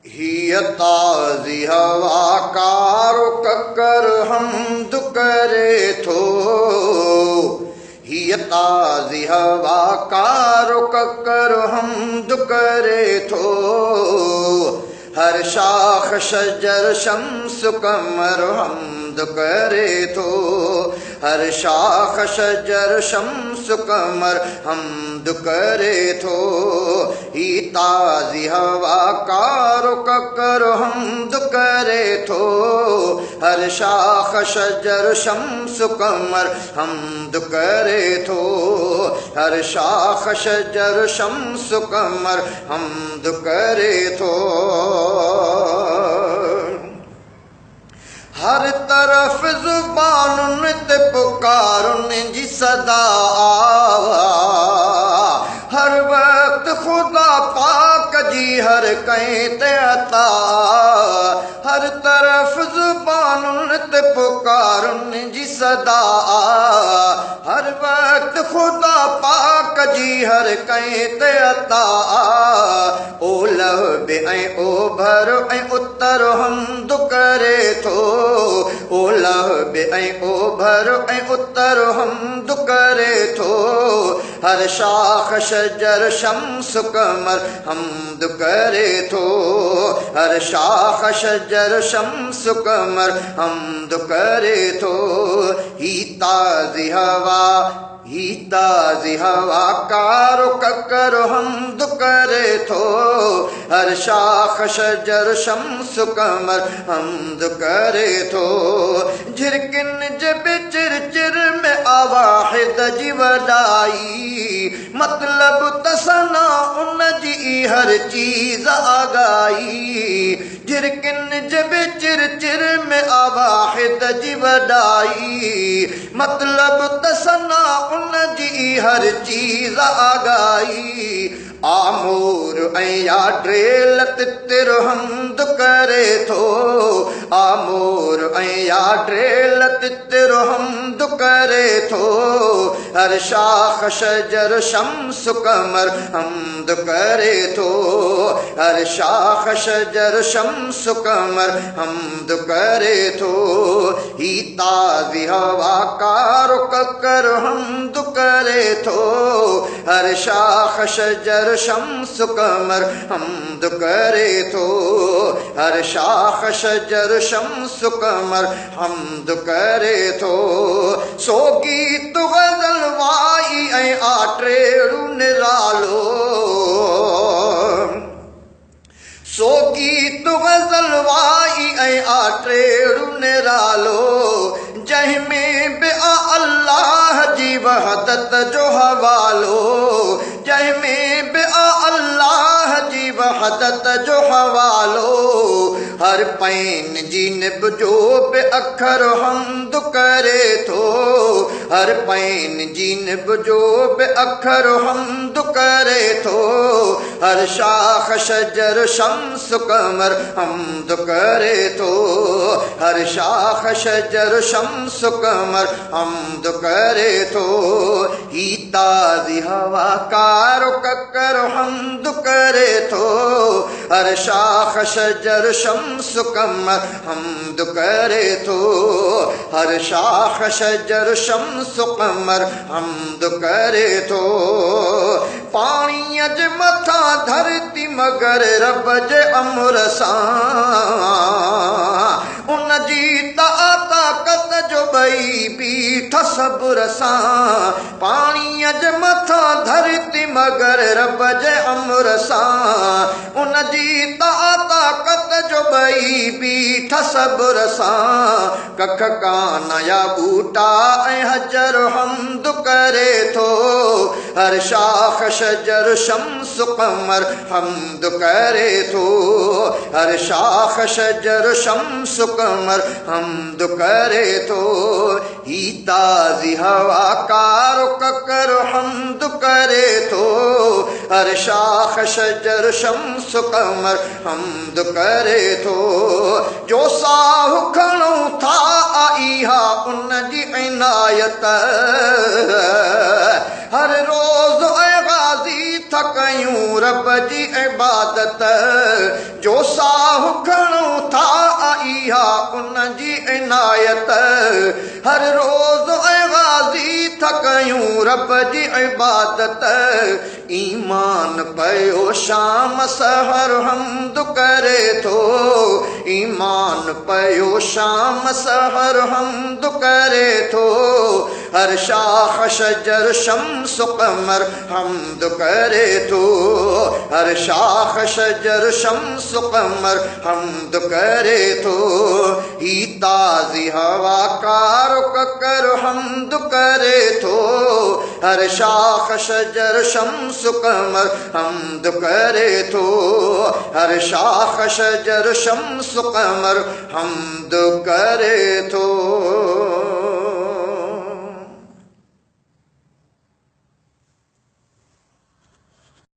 हिय ताज़ी हवा का रुक कर हमद करे थो। हिय ताज़ी हवा का रुक कर हमद करे थो। हर शाख शजर शम्स कमर हमद करे थो। हर शाख शजर शम्स कमर हमद करे थो। ही ताज़ी हवा का रुक कर हमद करे थो। हर शाख शजर शम्स कमर हमद करे थो। हर शाख शजर शम्स कमर हमद करे थो। हर तरफ जुबानुन ते पुकारुन जी सदा आवा। हर वक्त खुदा पाक जी हर कहीं ते अता। हर तरफ जुबानुन ते पुकारुन जी सदा आ। हर वक्त खुदा पाक जी हर कहीं ते अता। ओ लहब ऐं ओभर ऐं उतर हमद करे थो। ओ लहब ऐं ओभर ऐं उतर हमद करे थो। हर शाख शजर शम्स कमर हमद करे थो। हर शाख शजर शम्स कमर हमद करे थो। ही ताज़ी हवा ही ताज़ी हवा का रुक कर हमद करे थो। हर शाख शजर शम्स कमर हमद करे थो। झिरकिन जे बिचिर चिर में आवाहिद जी वॾाई। मतलब तसना उन जी हर चीज़ आगाई। झिरकिन जे बिचिर चिर में आवाहिद जी वॾाई। मतलब तसना उन जी हर चीज़ आगाई। आमोर ऐं याड्रेल तितिर हमद करे थो। आमोर ऐं याड्रेल तितिर हमद करे थो। हर शाख शजर शम्स कमर हमद करे थो। हर शाख शजर शम्स कमर हमद करे थो। ही ताज़ी हवा का रुक कर हमद करे थो। हर शाख शजर शम्स कमर हमद करे थो। हर शाख शजर शम्स कमर हमद करे थो। सो गीत गज़ल वाई ऐं आट्रेड़ू निरालो। सो गीत गज़ल वाई ऐं आट्रेड़ू निरालो। जंहिंमें बि अल्लाह जी वहदत जो हवालो। जंहिंमें बि अल्लाह जी वहदत जो हवालो। हर पैन जी निब जो बि अखर हमद करे थो। हर पैन जी निब जो बि अखर हमद करे थो। हर शाख शजर शम्स कमर हमद करे थो। हर शाख शजर शम्स कमर हमद करे थो। ही ताज़ी हवा का रुक कर हमद करे थो। हर शाख शजर शम्स कमर हमद करे थो। हर शाख शजर शम्स कमर हमद करे थो। पाणीअ जे मथां धरती मगर रब जे अमर सां। उन जी ताक़त जो ॿई बीठ सब्र सां। पाणीअ जे मथां धरती मगर रब जे अमर सां। उन जी ताक़त जो ॿई बीठ सब्र सां। कख कान या बूटा ऐं हजर हमद करे थो। हर शाख शजर शम्स कमर हमद करे थो। हर शाख शजर शम्स कमर हमद करे थो। ही ताज़ी हवा का रुक कर हमद करे थो। हर शाख शजर शम्स शम्स कमर हमद करे थो जो साहु खणूं था इहा उन जी इनायत हर रोज़ ऐं गाज़ी थकयूं रब जी इबादत जो साहु खणूं था इहा उन जी इनायत हर रोज़ ऐं गाज़ी थकयूं रब जी इबादत ईमान पयो शाम सहर हमद करे थो ईमान पयो शाम सहर हमद करे थो हर शाख शजर शम्स कमर हमद करे थो हर शाख शजर शम्स कमर हमद करे थो ही ताज़ी हवा कार ककर हमद करे थो हर शाख शजर शम्स कमर हमद करे थो हर शाख शजर शम्स कमर हमद करे थो।